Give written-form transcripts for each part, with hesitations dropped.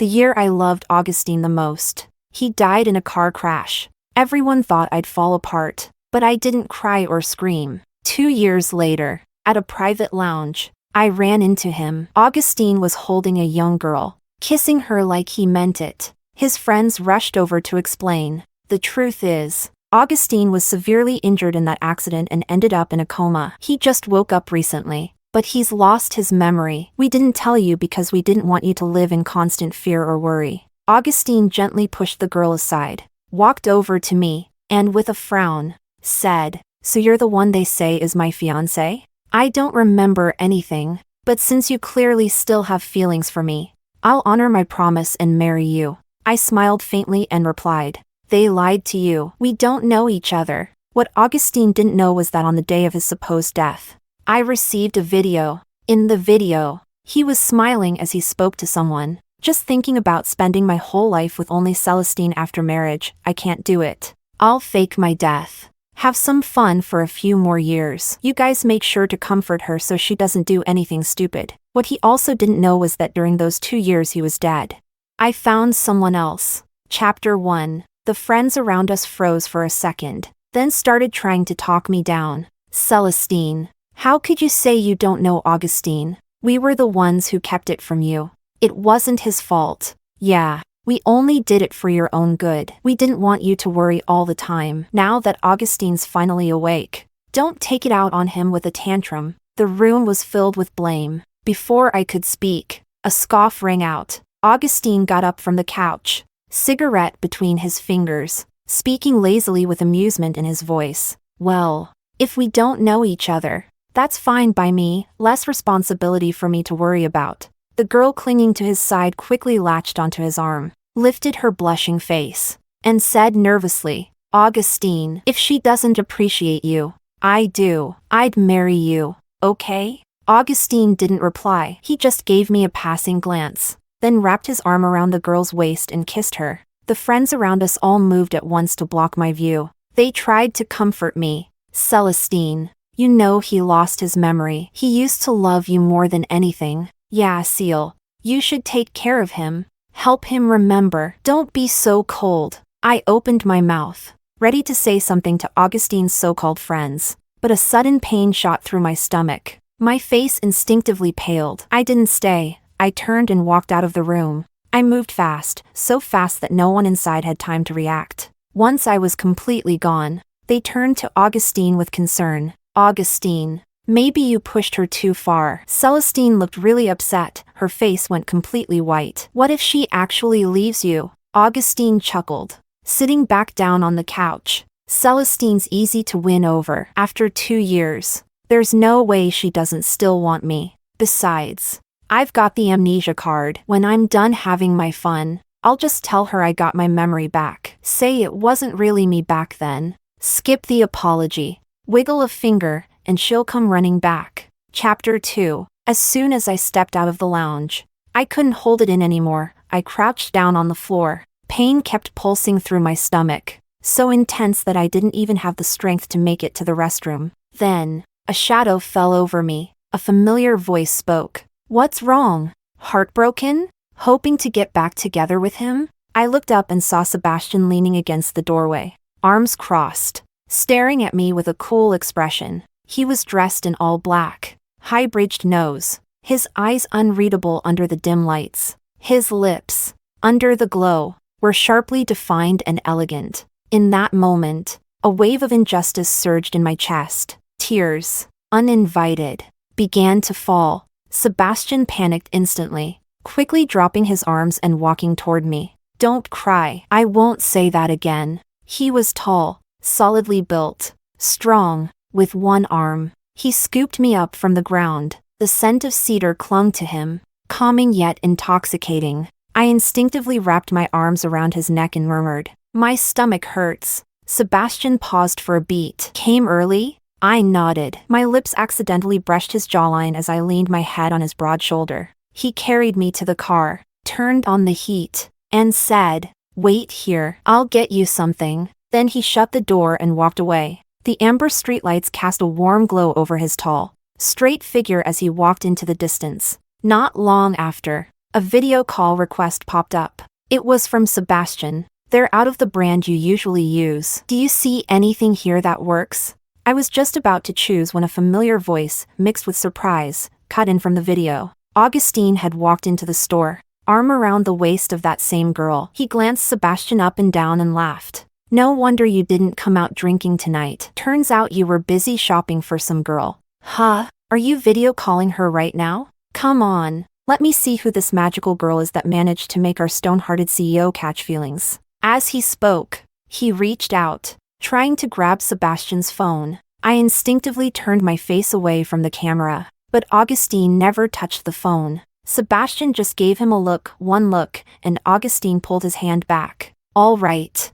The year I loved Augustine the most. He died in a car crash. Everyone thought I'd fall apart, but I didn't cry or scream. 2 years later, at a private lounge, I ran into him. Augustine was holding a young girl, kissing her like he meant it. His friends rushed over to explain. The truth is, Augustine was severely injured in that accident and ended up in a coma. He just woke up recently, but he's lost his memory. We didn't tell you because we didn't want you to live in constant fear or worry. Augustine gently pushed the girl aside, walked over to me, and with a frown, said, "So you're the one they say is my fiancé? I don't remember anything, but since you clearly still have feelings for me, I'll honor my promise and marry you." I smiled faintly and replied, "They lied to you. We don't know each other." What Augustine didn't know was that on the day of his supposed death, I received a video. In the video, he was smiling as he spoke to someone. Just thinking about spending my whole life with only Celestine after marriage, I can't do it. I'll fake my death. Have some fun for a few more years. You guys make sure to comfort her so she doesn't do anything stupid. What he also didn't know was that during those 2 years he was dead. I found someone else. Chapter 1. The friends around us froze for a second, then started trying to talk me down. Celestine, how could you say you don't know Augustine? We were the ones who kept it from you. It wasn't his fault. Yeah, we only did it for your own good. We didn't want you to worry all the time. Now that Augustine's finally awake, don't take it out on him with a tantrum. The room was filled with blame. Before I could speak, a scoff rang out. Augustine got up from the couch, cigarette between his fingers, speaking lazily with amusement in his voice. "Well, if we don't know each other, that's fine by me, less responsibility for me to worry about." The girl clinging to his side quickly latched onto his arm, lifted her blushing face, and said nervously, "Augustine, if she doesn't appreciate you, I do. I'd marry you, okay?" Augustine didn't reply. He just gave me a passing glance, then wrapped his arm around the girl's waist and kissed her. The friends around us all moved at once to block my view. They tried to comfort me. "Celestine, you know he lost his memory. He used to love you more than anything. Yeah, Seal, you should take care of him. Help him remember. Don't be so cold." I opened my mouth, ready to say something to Augustine's so-called friends, but a sudden pain shot through my stomach. My face instinctively paled. I didn't stay. I turned and walked out of the room. I moved fast, so fast that no one inside had time to react. Once I was completely gone, they turned to Augustine with concern. "Augustine, maybe you pushed her too far." Celestine looked really upset. Her face went completely white. "What if she actually leaves you?" Augustine chuckled, sitting back down on the couch. "Celestine's easy to win over. After 2 years, there's no way she doesn't still want me. Besides, I've got the amnesia card. When I'm done having my fun, I'll just tell her I got my memory back. Say it wasn't really me back then. Skip the apology. Wiggle a finger, and she'll come running back." Chapter 2. As soon as I stepped out of the lounge, I couldn't hold it in anymore. I crouched down on the floor. Pain kept pulsing through my stomach, so intense that I didn't even have the strength to make it to the restroom. Then, a shadow fell over me. A familiar voice spoke. "What's wrong? Heartbroken? Hoping to get back together with him?" I looked up and saw Sebastian leaning against the doorway, arms crossed, staring at me with a cool expression. He was dressed in all black, high-bridged nose, his eyes unreadable under the dim lights. His lips, under the glow, were sharply defined and elegant. In that moment, a wave of injustice surged in my chest. Tears, uninvited, began to fall. Sebastian panicked instantly, quickly dropping his arms and walking toward me. "Don't cry. I won't say that again." He was tall, solidly built, strong, with one arm. He scooped me up from the ground. The scent of cedar clung to him, calming yet intoxicating. I instinctively wrapped my arms around his neck and murmured, "My stomach hurts." Sebastian paused for a beat. "Came early?" I nodded. My lips accidentally brushed his jawline as I leaned my head on his broad shoulder. He carried me to the car, turned on the heat, and said, "Wait here, I'll get you something." Then he shut the door and walked away. The amber streetlights cast a warm glow over his tall, straight figure as he walked into the distance. Not long after, A video call request popped up. It was from Sebastian. They're out of the brand you usually use. Do you see anything here that works? I was just about to choose when a familiar voice, mixed with surprise, cut in from the video. Augustine had walked into the store, arm around the waist of that same girl. He glanced Sebastian up and down and laughed. No wonder you didn't come out drinking tonight. Turns out you were busy shopping for some girl. Huh? Are you video calling her right now? Come on. Let me see who this magical girl is that managed to make our stone-hearted CEO catch feelings. As he spoke, he reached out, trying to grab Sebastian's phone. I instinctively turned my face away from the camera, but Augustine never touched the phone. Sebastian just gave him a look, one look, and Augustine pulled his hand back. All right.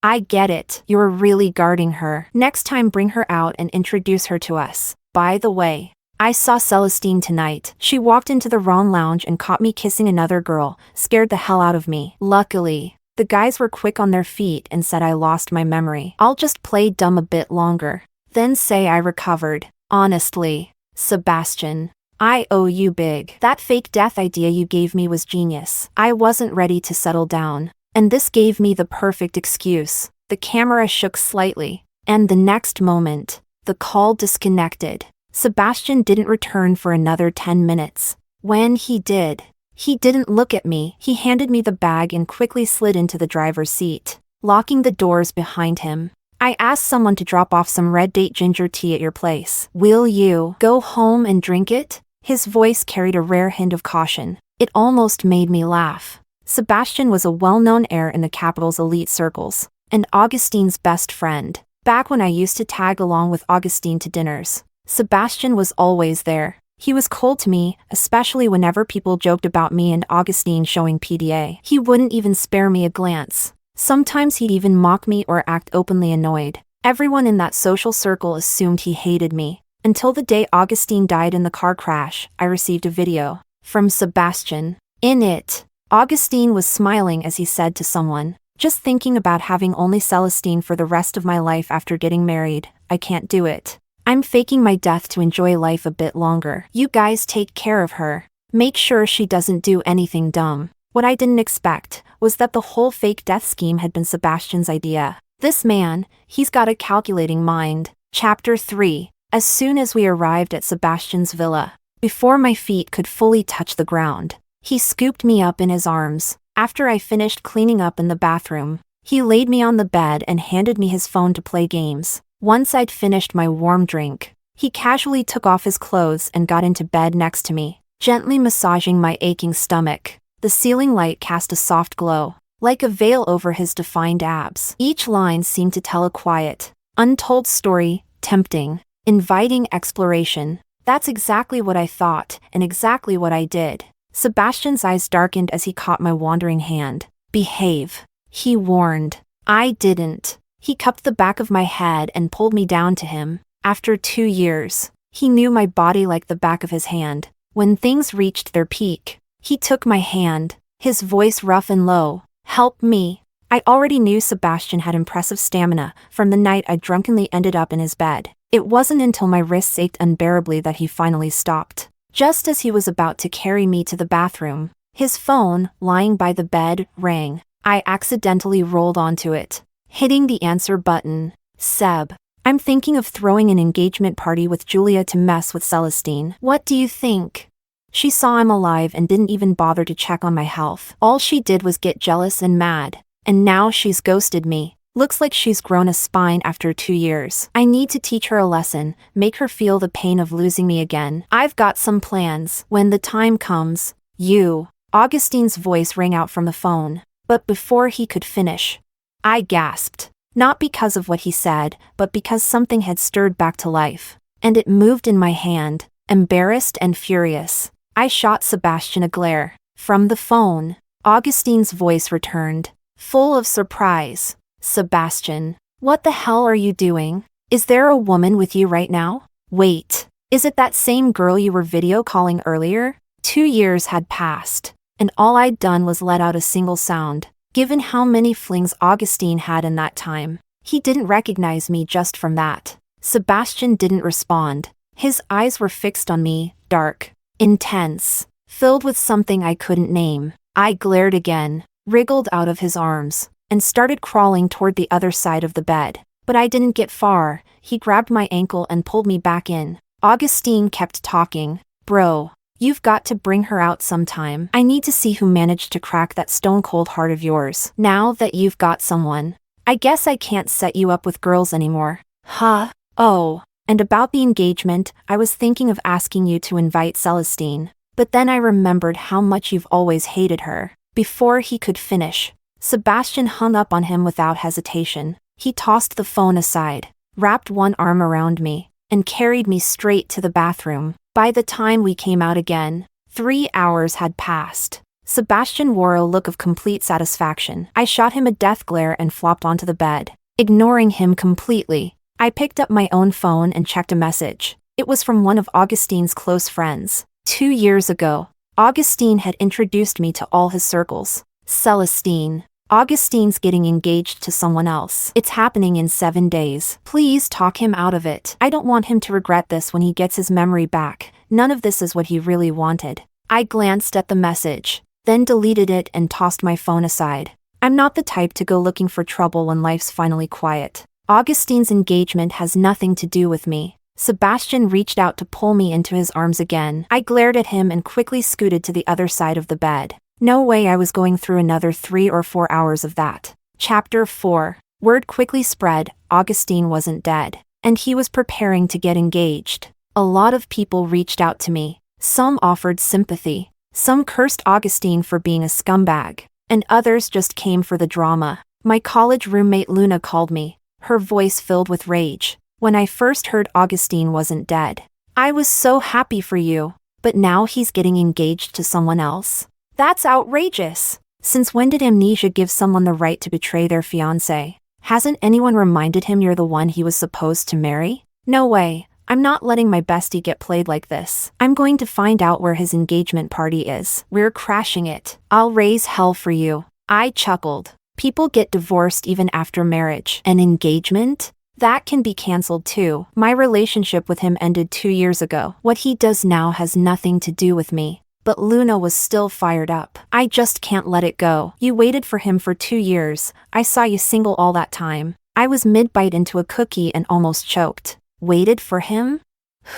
I get it. You're really guarding her. Next time bring her out and introduce her to us. By the way, I saw Celestine tonight. She walked into the wrong lounge and caught me kissing another girl, scared the hell out of me. Luckily, the guys were quick on their feet and said I lost my memory. I'll just play dumb a bit longer, then say I recovered. Honestly, Sebastian, I owe you big. That fake death idea you gave me was genius. I wasn't ready to settle down, and this gave me the perfect excuse. The camera shook slightly, and the next moment, the call disconnected. Sebastian didn't return for another 10 minutes. When he did, he didn't look at me. He handed me the bag and quickly slid into the driver's seat, locking the doors behind him. I asked someone to drop off some red date ginger tea at your place. Will you go home and drink it? His voice carried a rare hint of caution. It almost made me laugh. Sebastian was a well-known heir in the capital's elite circles, and Augustine's best friend. Back when I used to tag along with Augustine to dinners, Sebastian was always there. He was cold to me, especially whenever people joked about me and Augustine showing PDA. He wouldn't even spare me a glance. Sometimes he'd even mock me or act openly annoyed. Everyone in that social circle assumed he hated me. Until the day Augustine died in the car crash, I received a video from Sebastian. In it, Augustine was smiling as he said to someone, "Just thinking about having only Celestine for the rest of my life after getting married, I can't do it. I'm faking my death to enjoy life a bit longer. You guys take care of her. Make sure she doesn't do anything dumb." What I didn't expect was that the whole fake death scheme had been Sebastian's idea. This man, he's got a calculating mind. Chapter 3. As soon as we arrived at Sebastian's villa, before my feet could fully touch the ground, he scooped me up in his arms. After I finished cleaning up in the bathroom, he laid me on the bed and handed me his phone to play games. Once I'd finished my warm drink, he casually took off his clothes and got into bed next to me, gently massaging my aching stomach. The ceiling light cast a soft glow, like a veil over his defined abs. Each line seemed to tell a quiet, untold story, tempting, inviting exploration. That's exactly what I thought, and exactly what I did. Sebastian's eyes darkened as he caught my wandering hand. "Behave," he warned. I didn't. He cupped the back of my head and pulled me down to him. After 2 years, he knew my body like the back of his hand. When things reached their peak, he took my hand, his voice rough and low. "Help me." I already knew Sebastian had impressive stamina from the night I drunkenly ended up in his bed. It wasn't until my wrists ached unbearably that he finally stopped. Just as he was about to carry me to the bathroom, his phone, lying by the bed, rang. I accidentally rolled onto it, hitting the answer button. "Seb, I'm thinking of throwing an engagement party with Julia to mess with Celestine. What do you think?" She saw I'm alive and didn't even bother to check on my health. All she did was get jealous and mad. And now she's ghosted me. Looks like she's grown a spine after 2 years. I need to teach her a lesson, make her feel the pain of losing me again. I've got some plans. When the time comes, you. Augustine's voice rang out from the phone. But before he could finish, I gasped. Not because of what he said, but because something had stirred back to life. And it moved in my hand, embarrassed and furious. I shot Sebastian a glare. From the phone, Augustine's voice returned, full of surprise. "Sebastian, what the hell are you doing? Is there a woman with you right now? Wait, is it that same girl you were video calling earlier?" 2 years had passed, and all I'd done was let out a single sound. Given how many flings Augustine had in that time, he didn't recognize me just from that. Sebastian didn't respond. His eyes were fixed on me, dark, intense. filled with something I couldn't name. I glared again, wriggled out of his arms, and started crawling toward the other side of the bed. But I didn't get far. He grabbed my ankle and pulled me back in. Augustine kept talking. Bro, you've got to bring her out sometime. I need to see who managed to crack that stone-cold heart of yours. Now that you've got someone, I guess I can't set you up with girls anymore. Huh? Oh, and about the engagement, I was thinking of asking you to invite Celestine. But then I remembered how much you've always hated her. Before he could finish, Sebastian hung up on him without hesitation. He tossed the phone aside, wrapped one arm around me, and carried me straight to the bathroom. By the time we came out again, 3 hours had passed. Sebastian wore a look of complete satisfaction. I shot him a death glare and flopped onto the bed, ignoring him completely. I picked up my own phone and checked a message. It was from one of Augustine's close friends. 2 years ago, Augustine had introduced me to all his circles. Celestine. Augustine's getting engaged to someone else. It's happening in 7 days. Please talk him out of it. I don't want him to regret this when he gets his memory back. None of this is what he really wanted. I glanced at the message, then deleted it and tossed my phone aside. I'm not the type to go looking for trouble when life's finally quiet. Augustine's engagement has nothing to do with me. Sebastian reached out to pull me into his arms again. I glared at him and quickly scooted to the other side of the bed. No way I was going through another 3 or 4 hours of that. Chapter 4. Word quickly spread, Augustine wasn't dead, and he was preparing to get engaged. A lot of people reached out to me. Some offered sympathy. Some cursed Augustine for being a scumbag, and others just came for the drama. My college roommate Luna called me, her voice filled with rage. When I first heard Augustine wasn't dead, I was so happy for you, but now he's getting engaged to someone else? That's outrageous. Since when did amnesia give someone the right to betray their fiancé? Hasn't anyone reminded him you're the one he was supposed to marry? No way. I'm not letting my bestie get played like this. I'm going to find out where his engagement party is. We're crashing it. I'll raise hell for you. I chuckled. People get divorced even after marriage. An engagement? That can be cancelled too. My relationship with him ended 2 years ago. What he does now has nothing to do with me. But Luna was still fired up. I just can't let it go. You waited for him for 2 years. I saw you single all that time. I was mid-bite into a cookie and almost choked. Waited for him?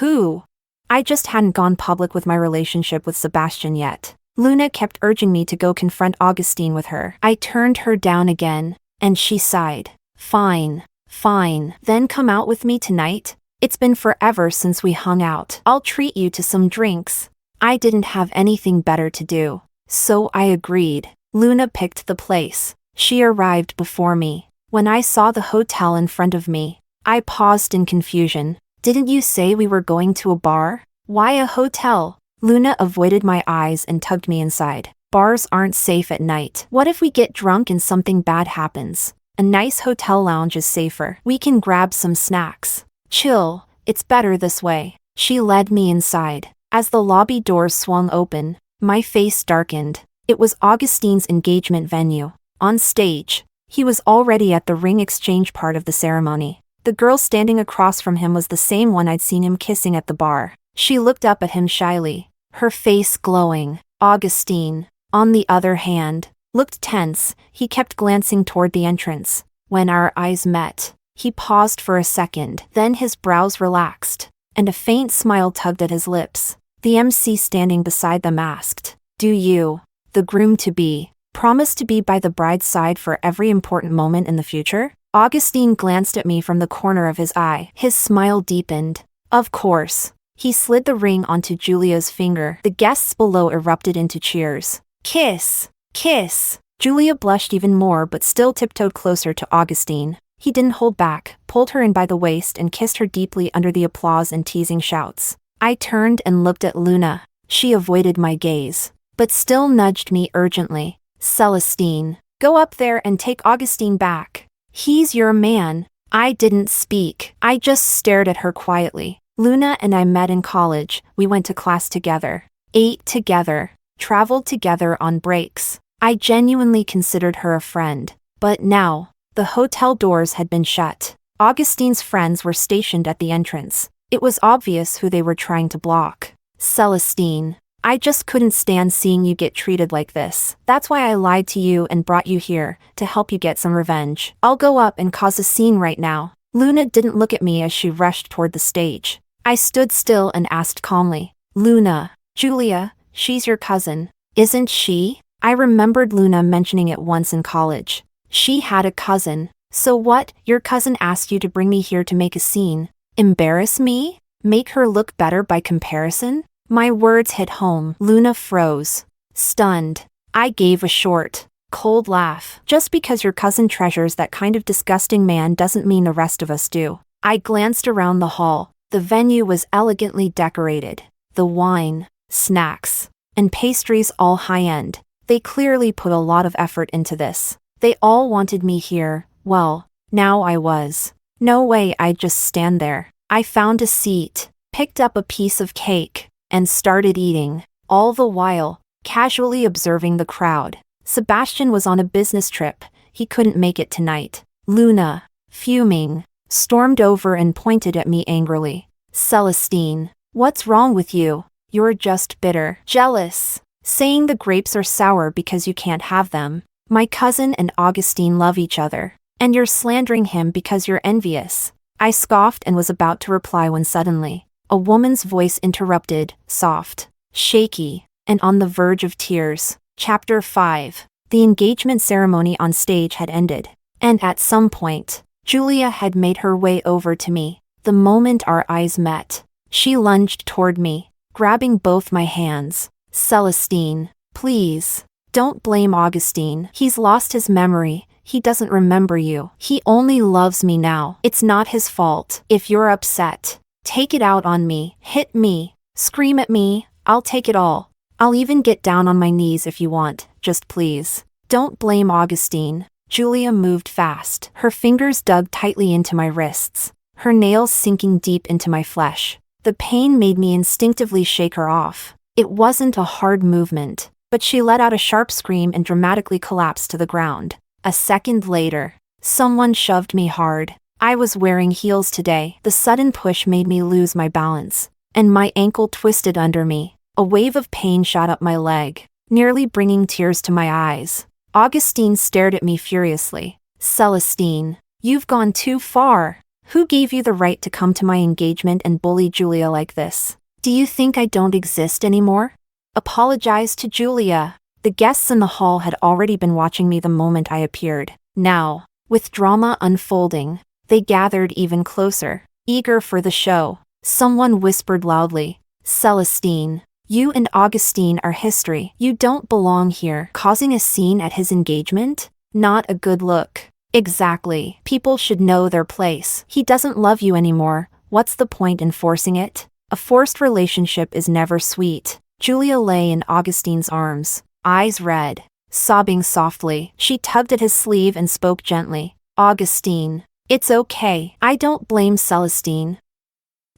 Who? I just hadn't gone public with my relationship with Sebastian yet. Luna kept urging me to go confront Augustine with her. I turned her down again, and she sighed. Fine. Fine. Then come out with me tonight? It's been forever since we hung out. I'll treat you to some drinks. I didn't have anything better to do, so I agreed. Luna picked the place. She arrived before me. When I saw the hotel in front of me, I paused in confusion. Didn't you say we were going to a bar? Why a hotel? Luna avoided my eyes and tugged me inside. Bars aren't safe at night. What if we get drunk and something bad happens? A nice hotel lounge is safer. We can grab some snacks. Chill, it's better this way. She led me inside. As the lobby doors swung open, my face darkened. It was Augustine's engagement venue. On stage, he was already at the ring exchange part of the ceremony. The girl standing across from him was the same one I'd seen him kissing at the bar. She looked up at him shyly, her face glowing. Augustine, on the other hand, looked tense. He kept glancing toward the entrance. When our eyes met, he paused for a second, then his brows relaxed, and a faint smile tugged at his lips. The MC standing beside them asked, "Do you, the groom-to-be, promise to be by the bride's side for every important moment in the future?" Augustine glanced at me from the corner of his eye. His smile deepened. Of course. He slid the ring onto Julia's finger. The guests below erupted into cheers. Kiss! Kiss! Julia blushed even more but still tiptoed closer to Augustine. He didn't hold back, pulled her in by the waist and kissed her deeply under the applause and teasing shouts. I turned and looked at Luna. She avoided my gaze, but still nudged me urgently. Celestine, go up there and take Augustine back. He's your man. I didn't speak. I just stared at her quietly. Luna and I met in college. We went to class together, ate together, traveled together on breaks. I genuinely considered her a friend. But now, the hotel doors had been shut. Augustine's friends were stationed at the entrance. It was obvious who they were trying to block. Celestine. I just couldn't stand seeing you get treated like this. That's why I lied to you and brought you here, to help you get some revenge. I'll go up and cause a scene right now." Luna didn't look at me as she rushed toward the stage. I stood still and asked calmly, "Luna, Julia, she's your cousin, isn't she?" I remembered Luna mentioning it once in college. She had a cousin. So what? Your cousin asked you to bring me here to make a scene? Embarrass me? Make her look better by comparison? My words hit home. Luna froze, stunned. I gave a short, cold laugh. Just because your cousin treasures that kind of disgusting man doesn't mean the rest of us do. I glanced around the hall. The venue was elegantly decorated. The wine, snacks, and pastries all high-end. They clearly put a lot of effort into this. They all wanted me here. Well, now I was. No way I'd just stand there. I found a seat, picked up a piece of cake, and started eating, all the while casually observing the crowd. Sebastian was on a business trip. He couldn't make it tonight. Luna, fuming, stormed over and pointed at me angrily. "Celestine, what's wrong with you? You're just bitter, jealous, saying the grapes are sour because you can't have them. My cousin and Augustine love each other, and you're slandering him because you're envious." I scoffed and was about to reply when suddenly, a woman's voice interrupted, soft, shaky, and on the verge of tears. Chapter 5. The engagement ceremony on stage had ended, and at some point, Julia had made her way over to me. The moment our eyes met, she lunged toward me, grabbing both my hands. "Celestine, please, don't blame Augustine. He's lost his memory. He doesn't remember you. He only loves me now. It's not his fault. If you're upset, take it out on me. Hit me. Scream at me. I'll take it all. I'll even get down on my knees if you want. Just please. Don't blame Augustine." Julia moved fast. Her fingers dug tightly into my wrists, her nails sinking deep into my flesh. The pain made me instinctively shake her off. It wasn't a hard movement, but she let out a sharp scream and dramatically collapsed to the ground. A second later, someone shoved me hard. I was wearing heels today. The sudden push made me lose my balance, and my ankle twisted under me. A wave of pain shot up my leg, nearly bringing tears to my eyes. Augustine stared at me furiously. "Celestine, you've gone too far. Who gave you the right to come to my engagement and bully Julia like this? Do you think I don't exist anymore? Apologize to Julia." The guests in the hall had already been watching me the moment I appeared. Now, with drama unfolding, they gathered even closer, eager for the show. Someone whispered loudly, "Celestine, you and Augustine are history. You don't belong here." Causing a scene at his engagement? Not a good look. Exactly. People should know their place. He doesn't love you anymore. What's the point in forcing it? A forced relationship is never sweet. Julia lay in Augustine's arms, eyes red, sobbing softly. She tugged at his sleeve and spoke gently. "Augustine, it's okay. I don't blame Celestine.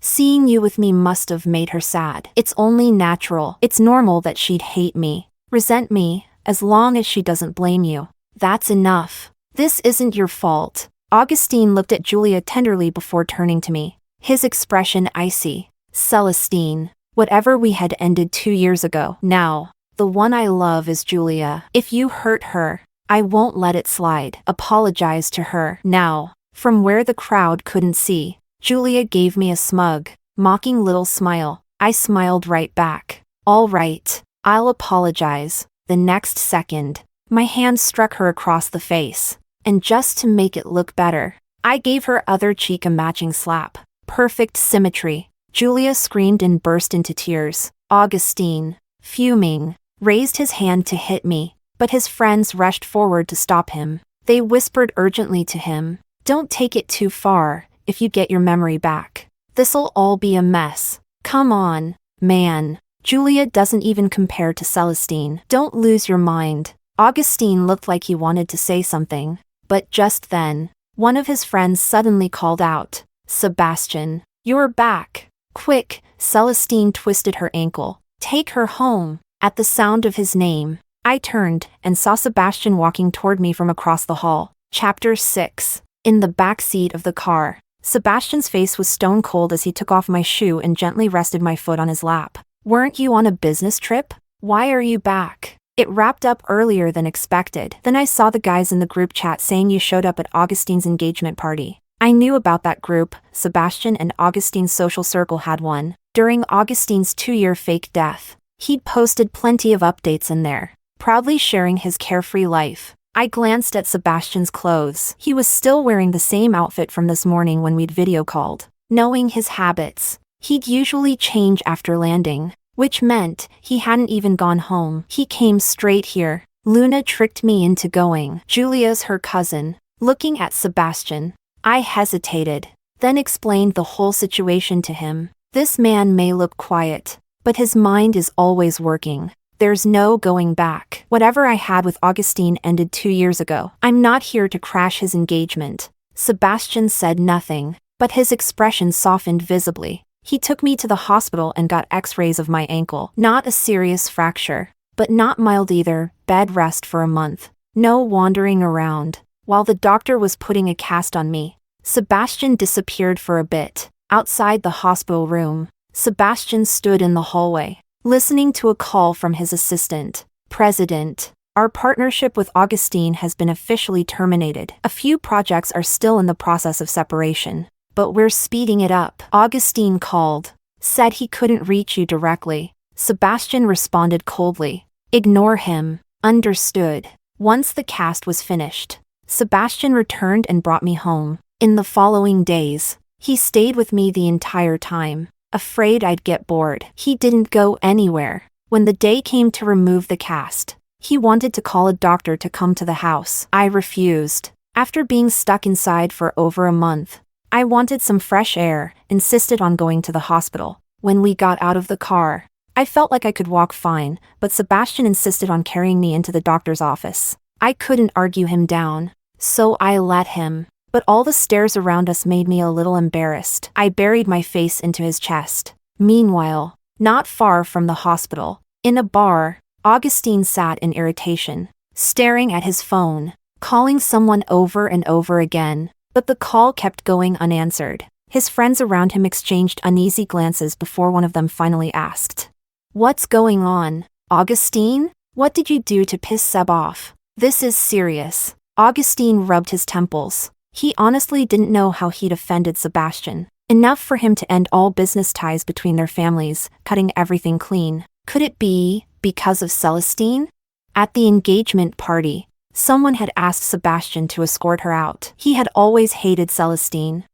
Seeing you with me must have made her sad. It's only natural. It's normal that she'd hate me, resent me, as long as she doesn't blame you. That's enough. This isn't your fault." Augustine looked at Julia tenderly before turning to me, his expression icy. "Celestine, whatever we had ended 2 years ago. Now, the one I love is Julia. If you hurt her, I won't let it slide. Apologize to her." Now, from where the crowd couldn't see, Julia gave me a smug, mocking little smile. I smiled right back. "All right, I'll apologize." The next second, my hand struck her across the face, and just to make it look better, I gave her other cheek a matching slap. Perfect symmetry. Julia screamed and burst into tears. Augustine, fuming, raised his hand to hit me, but his friends rushed forward to stop him. They whispered urgently to him, "Don't take it too far. If you get your memory back, this'll all be a mess. Come on, man. Julia doesn't even compare to Celestine. Don't lose your mind." Augustine looked like he wanted to say something, but just then, one of his friends suddenly called out, "Sebastian, you're back. Quick!" Celestine twisted her ankle. "Take her home." At the sound of his name, I turned and saw Sebastian walking toward me from across the hall. Chapter 6. In the back seat of the car, Sebastian's face was stone cold as he took off my shoe and gently rested my foot on his lap. Weren't you on a business trip? Why are you back? It wrapped up earlier than expected. Then I saw the guys in the group chat saying you showed up at Augustine's engagement party. I knew about that group. Sebastian and Augustine's social circle had one. During Augustine's 2-year fake death, he'd posted plenty of updates in there, proudly sharing his carefree life. I glanced at Sebastian's clothes. He was still wearing the same outfit from this morning when we'd video called. Knowing his habits, he'd usually change after landing, which meant he hadn't even gone home. He came straight here. Luna tricked me into going. Julia's her cousin. Looking at Sebastian, I hesitated, then explained the whole situation to him. This man may look quiet, but his mind is always working. There's no going back. Whatever I had with Augustine ended 2 years ago. I'm not here to crash his engagement. Sebastian said nothing, but his expression softened visibly. He took me to the hospital and got x-rays of my ankle. Not a serious fracture, but not mild either. Bed rest for a month. No wandering around. While the doctor was putting a cast on me, Sebastian disappeared for a bit. Outside the hospital room, Sebastian stood in the hallway, listening to a call from his assistant. President, our partnership with Augustine has been officially terminated. A few projects are still in the process of separation, but we're speeding it up. Augustine called, said he couldn't reach you directly. Sebastian responded coldly. Ignore him. Understood. Once the cast was finished, Sebastian returned and brought me home. In the following days, he stayed with me the entire time, afraid I'd get bored. He didn't go anywhere. When the day came to remove the cast, he wanted to call a doctor to come to the house. I refused. After being stuck inside for over a month, I wanted some fresh air, insisted on going to the hospital. When we got out of the car, I felt like I could walk fine, but Sebastian insisted on carrying me into the doctor's office. I couldn't argue him down, so I let him. But all the stares around us made me a little embarrassed. I buried my face into his chest. Meanwhile, not far from the hospital, in a bar, Augustine sat in irritation, staring at his phone, calling someone over and over again, but the call kept going unanswered. His friends around him exchanged uneasy glances before one of them finally asked, "What's going on, Augustine? What did you do to piss Seb off? This is serious." Augustine rubbed his temples. He honestly didn't know how he'd offended Sebastian. Enough for him to end all business ties between their families, cutting everything clean. Could it be because of Celestine? At the engagement party, someone had asked Sebastian to escort her out. He had always hated Celestine.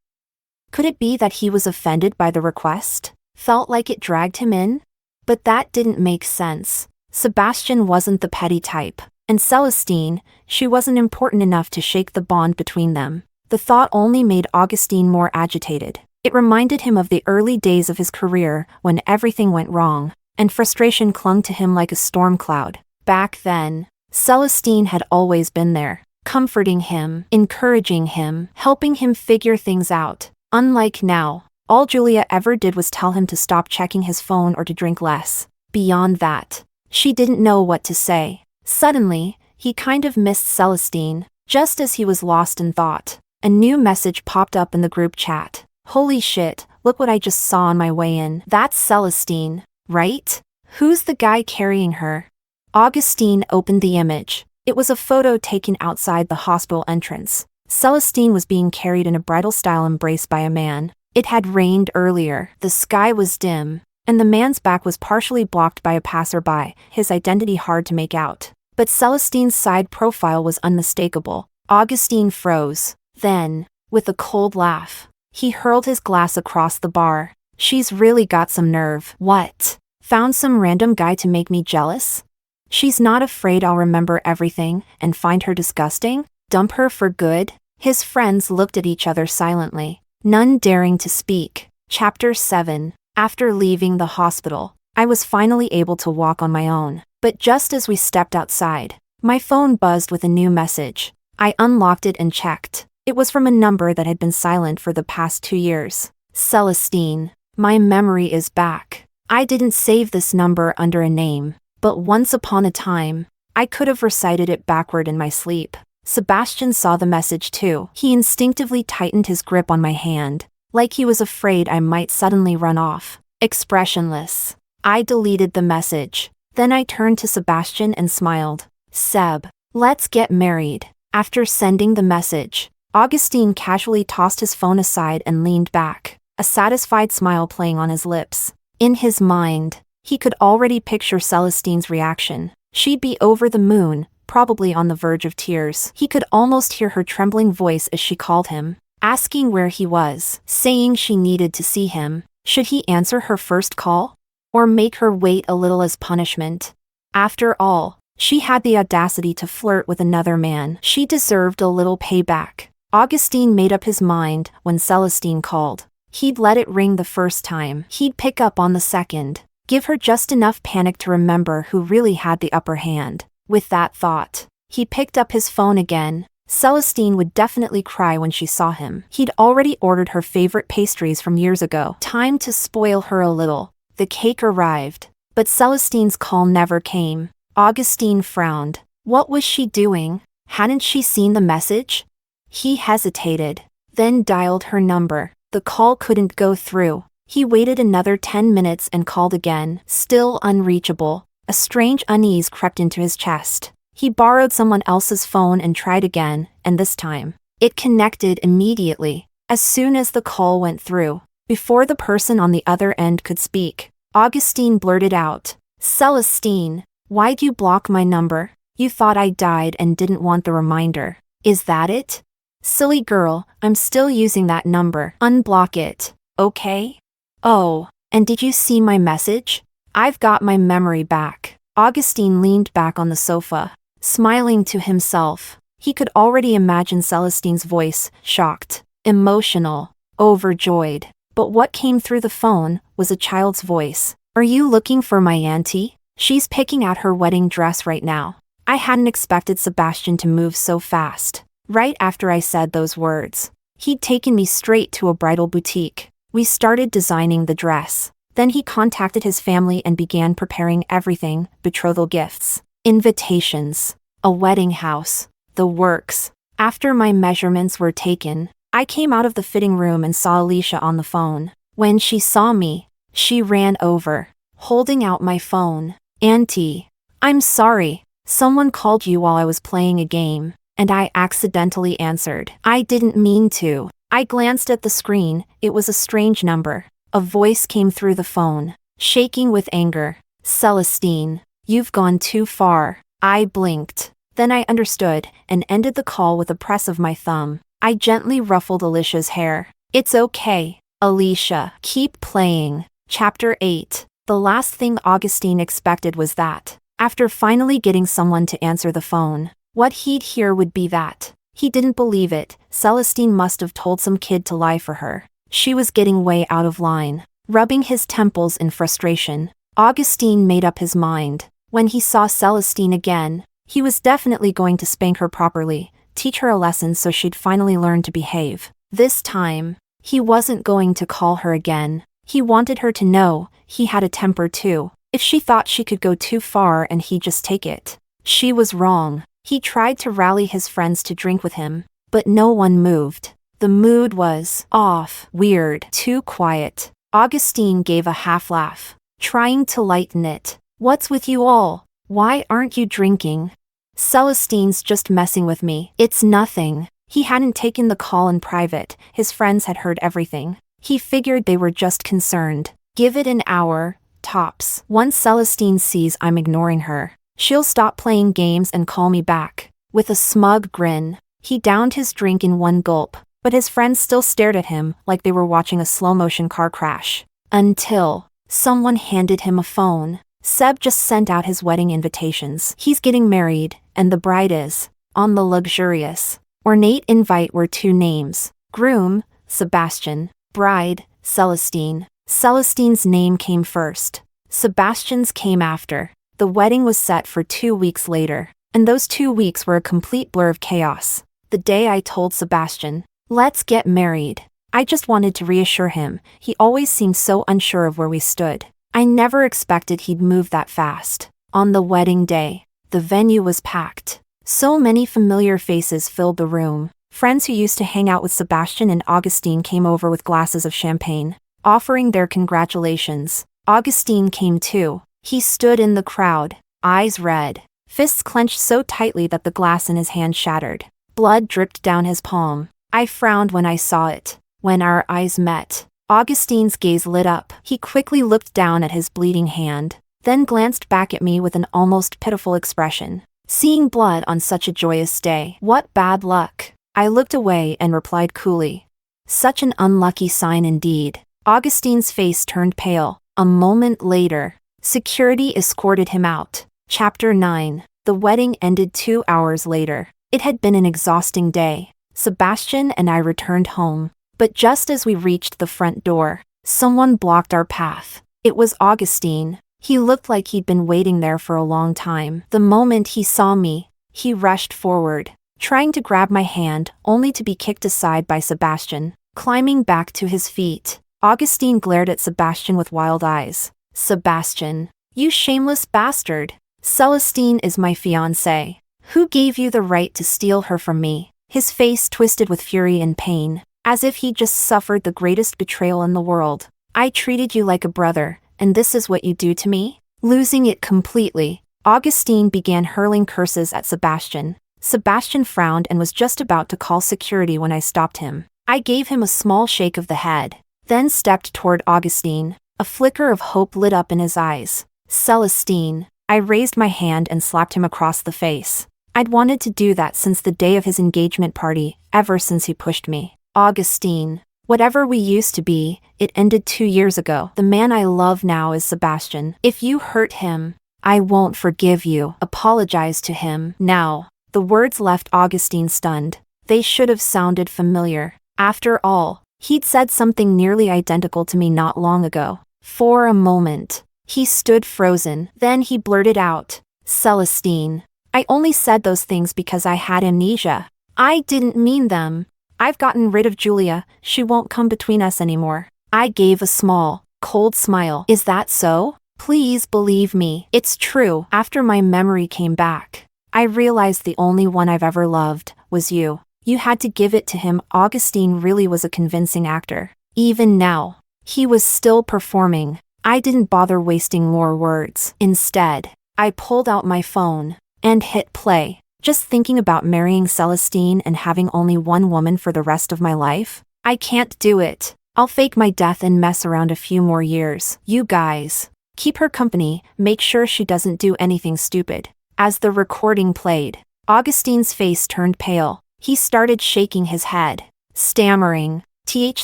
Could it be that he was offended by the request? Felt like it dragged him in? But that didn't make sense. Sebastian wasn't the petty type, and Celestine, she wasn't important enough to shake the bond between them. The thought only made Augustine more agitated. It reminded him of the early days of his career when everything went wrong, and frustration clung to him like a storm cloud. Back then, Celestine had always been there, comforting him, encouraging him, helping him figure things out. Unlike now, all Julia ever did was tell him to stop checking his phone or to drink less. Beyond that, she didn't know what to say. Suddenly, he kind of missed Celestine. Just as he was lost in thought, a new message popped up in the group chat. Holy shit, look what I just saw on my way in. That's Celestine, right? Who's the guy carrying her? Augustine opened the image. It was a photo taken outside the hospital entrance. Celestine was being carried in a bridal-style embrace by a man. It had rained earlier. The sky was dim, and the man's back was partially blocked by a passerby, his identity hard to make out. But Celestine's side profile was unmistakable. Augustine froze. Then, with a cold laugh, he hurled his glass across the bar. She's really got some nerve. What? Found some random guy to make me jealous? She's not afraid I'll remember everything and find her disgusting? Dump her for good? His friends looked at each other silently, none daring to speak. Chapter 7. After leaving the hospital, I was finally able to walk on my own. But just as we stepped outside, my phone buzzed with a new message. I unlocked it and checked. It was from a number that had been silent for the past 2 years. Celestine. My memory is back. I didn't save this number under a name, but once upon a time, I could have recited it backward in my sleep. Sebastian saw the message too. He instinctively tightened his grip on my hand, like he was afraid I might suddenly run off. Expressionless, I deleted the message. Then I turned to Sebastian and smiled. Seb, let's get married. After sending the message, Augustine casually tossed his phone aside and leaned back, a satisfied smile playing on his lips. In his mind, he could already picture Celestine's reaction. She'd be over the moon, probably on the verge of tears. He could almost hear her trembling voice as she called him, asking where he was, saying she needed to see him. Should he answer her first call? Or make her wait a little as punishment? After all, she had the audacity to flirt with another man. She deserved a little payback. Augustine made up his mind when Celestine called. He'd let it ring the first time. He'd pick up on the second. Give her just enough panic to remember who really had the upper hand. With that thought, he picked up his phone again. Celestine would definitely cry when she saw him. He'd already ordered her favorite pastries from years ago. Time to spoil her a little. The cake arrived, but Celestine's call never came. Augustine frowned. What was she doing? Hadn't she seen the message? He hesitated, then dialed her number. The call couldn't go through. He waited another 10 minutes and called again, still unreachable. A strange unease crept into his chest. He borrowed someone else's phone and tried again, and this time, it connected immediately. As soon as the call went through, before the person on the other end could speak, Augustine blurted out, Celestine, why'd you block my number? You thought I died and didn't want the reminder. Is that it? Silly girl, I'm still using that number. Unblock it, okay? Oh, and did you see my message? I've got my memory back. Augustine leaned back on the sofa, smiling to himself. He could already imagine Celestine's voice, shocked, emotional, overjoyed. But what came through the phone was a child's voice. Are you looking for my auntie? She's picking out her wedding dress right now. I hadn't expected Sebastian to move so fast. Right after I said those words, he'd taken me straight to a bridal boutique. We started designing the dress. Then he contacted his family and began preparing everything, betrothal gifts, invitations, a wedding house, the works. After my measurements were taken, I came out of the fitting room and saw Alicia on the phone. When she saw me, she ran over, holding out my phone. Auntie, I'm sorry. Someone called you while I was playing a game, and I accidentally answered. I didn't mean to. I glanced at the screen. It was a strange number. A voice came through the phone, shaking with anger. Celestine, you've gone too far. I blinked. Then I understood and ended the call with a press of my thumb. I gently ruffled Alicia's hair. It's okay, Alicia. Keep playing. Chapter 8. The last thing Augustine expected was that, after finally getting someone to answer the phone, what he'd hear would be that. He didn't believe it. Celestine must have told some kid to lie for her. She was getting way out of line. Rubbing his temples in frustration, Augustine made up his mind. When he saw Celestine again, he was definitely going to spank her properly, teach her a lesson so she'd finally learn to behave. This time, he wasn't going to call her again. He wanted her to know he had a temper too. If she thought she could go too far and he'd just take it, she was wrong. He tried to rally his friends to drink with him, but no one moved. The mood was off, weird, too quiet. Augustine gave a half laugh, trying to lighten it. What's with you all? Why aren't you drinking? Celestine's just messing with me. It's nothing. He hadn't taken the call in private. His friends had heard everything. He figured they were just concerned. Give it an hour, tops. Once Celestine sees I'm ignoring her, she'll stop playing games and call me back. With a smug grin, he downed his drink in one gulp. But his friends still stared at him like they were watching a slow-motion car crash. Until someone handed him a phone. Seb just sent out his wedding invitations. He's getting married, and the bride is. On the luxurious, ornate invite were two names. Groom, Sebastian. Bride, Celestine. Celestine's name came first. Sebastian's came after. The wedding was set for 2 weeks later, and those 2 weeks were a complete blur of chaos. The day I told Sebastian, let's get married, I just wanted to reassure him. He always seemed so unsure of where we stood. I never expected he'd move that fast. On the wedding day, the venue was packed. So many familiar faces filled the room. Friends who used to hang out with Sebastian and Augustine came over with glasses of champagne, offering their congratulations. Augustine came too. He stood in the crowd, eyes red, fists clenched so tightly that the glass in his hand shattered. Blood dripped down his palm. I frowned when I saw it. When our eyes met, Augustine's gaze lit up. He quickly looked down at his bleeding hand, then glanced back at me with an almost pitiful expression. Seeing blood on such a joyous day. What bad luck. I looked away and replied coolly. Such an unlucky sign indeed. Augustine's face turned pale. A moment later, security escorted him out. Chapter 9. The wedding ended 2 hours later. It had been an exhausting day. Sebastian and I returned home. But just as we reached the front door, someone blocked our path. It was Augustine. He looked like he'd been waiting there for a long time. The moment he saw me, he rushed forward, trying to grab my hand, only to be kicked aside by Sebastian. Climbing back to his feet, Augustine glared at Sebastian with wild eyes. Sebastian, you shameless bastard. Celestine is my fiancée. Who gave you the right to steal her from me? His face twisted with fury and pain, as if he'd just suffered the greatest betrayal in the world. I treated you like a brother, and this is what you do to me? Losing it completely, Augustine began hurling curses at Sebastian. Sebastian frowned and was just about to call security when I stopped him. I gave him a small shake of the head, then stepped toward Augustine. A flicker of hope lit up in his eyes. Celestine. I raised my hand and slapped him across the face. I'd wanted to do that since the day of his engagement party, ever since he pushed me. Augustine. Whatever we used to be, it ended 2 years ago. The man I love now is Sebastian. If you hurt him, I won't forgive you. Apologize to him now. The words left Augustine stunned. They should have sounded familiar. After all, he'd said something nearly identical to me not long ago. For a moment, he stood frozen. Then he blurted out, Celestine. I only said those things because I had amnesia. I didn't mean them. I've gotten rid of Julia. She won't come between us anymore. I gave a small, cold smile. Is that so? Please believe me. It's true. After my memory came back, I realized the only one I've ever loved was you. You had to give it to him. Augustine really was a convincing actor. Even now, he was still performing. I didn't bother wasting more words. Instead, I pulled out my phone and hit play. Just thinking about marrying Celestine and having only one woman for the rest of my life? I can't do it. I'll fake my death and mess around a few more years. You guys, keep her company, make sure she doesn't do anything stupid. As the recording played, Augustine's face turned pale. He started shaking his head, stammering,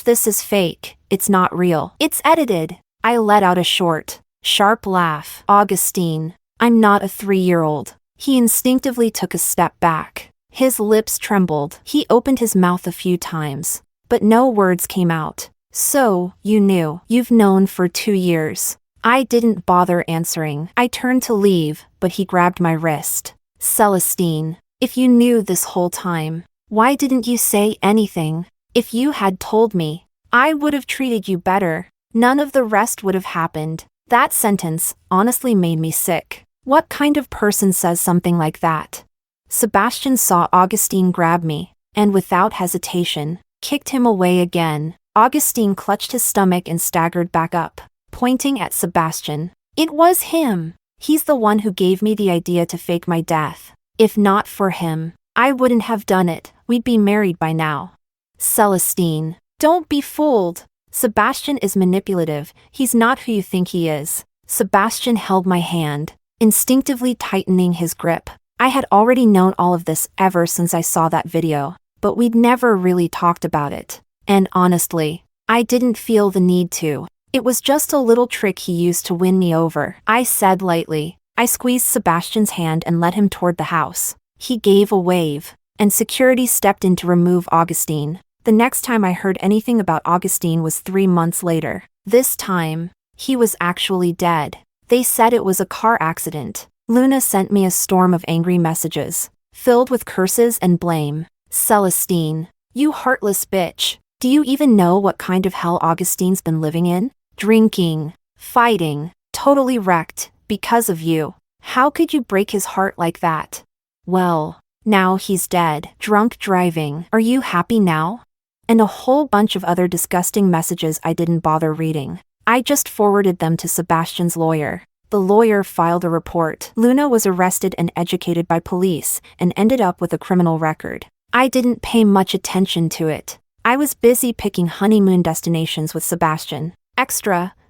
this is fake, it's not real. It's edited. I let out a short, sharp laugh. Augustine, I'm not a 3-year-old. He instinctively took a step back. His lips trembled. He opened his mouth a few times, but no words came out. So, you knew. You've known for 2 years. I didn't bother answering. I turned to leave, but he grabbed my wrist. Celestine, if you knew this whole time, why didn't you say anything? If you had told me, I would have treated you better. None of the rest would have happened. That sentence honestly made me sick. What kind of person says something like that? Sebastian saw Augustine grab me, and without hesitation, kicked him away again. Augustine clutched his stomach and staggered back up, pointing at Sebastian. It was him. He's the one who gave me the idea to fake my death. If not for him, I wouldn't have done it. We'd be married by now. Celestine, don't be fooled. Sebastian is manipulative. He's not who you think he is. Sebastian held my hand, instinctively tightening his grip. I had already known all of this ever since I saw that video, but we'd never really talked about it. And honestly, I didn't feel the need to. It was just a little trick he used to win me over, I said lightly. I squeezed Sebastian's hand and led him toward the house. He gave a wave, and security stepped in to remove Augustine. The next time I heard anything about Augustine was 3 months later. This time, he was actually dead. They said it was a car accident. Luna sent me a storm of angry messages, filled with curses and blame. Celestine, you heartless bitch. Do you even know what kind of hell Augustine's been living in? Drinking, fighting, totally wrecked, because of you. How could you break his heart like that? Well, now he's dead. Drunk driving. Are you happy now? And a whole bunch of other disgusting messages I didn't bother reading. I just forwarded them to Sebastian's lawyer. The lawyer filed a report. Luna was arrested and educated by police and ended up with a criminal record. I didn't pay much attention to it. I was busy picking honeymoon destinations with Sebastian.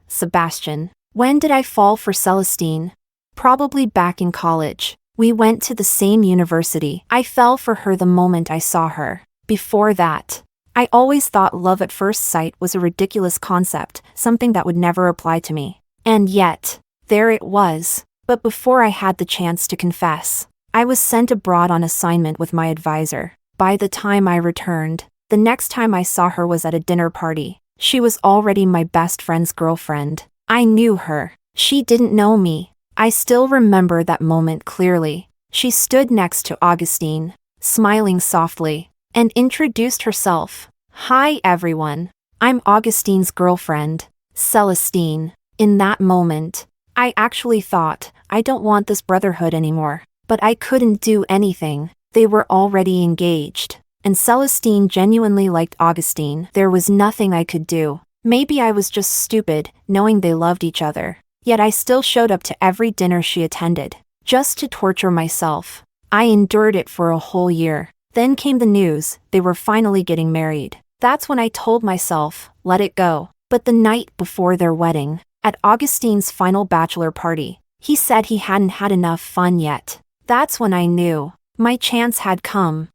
Sebastian. When did I fall for Celestine? Probably back in college. We went to the same university. I fell for her the moment I saw her. Before that, I always thought love at first sight was a ridiculous concept, something that would never apply to me. And yet, there it was. But before I had the chance to confess, I was sent abroad on assignment with my advisor. By the time I returned, the next time I saw her was at a dinner party. She was already my best friend's girlfriend. I knew her. She didn't know me. I still remember that moment clearly. She stood next to Augustine, smiling softly, and introduced herself. "Hi everyone. I'm Augustine's girlfriend, Celestine." In that moment, I actually thought, I don't want this brotherhood anymore. But I couldn't do anything. They were already engaged. And Celestine genuinely liked Augustine. There was nothing I could do. Maybe I was just stupid, knowing they loved each other. Yet I still showed up to every dinner she attended, just to torture myself. I endured it for a whole year. Then came the news, they were finally getting married. That's when I told myself, let it go. But the night before their wedding, at Augustine's final bachelor party, he said he hadn't had enough fun yet. That's when I knew. My chance had come.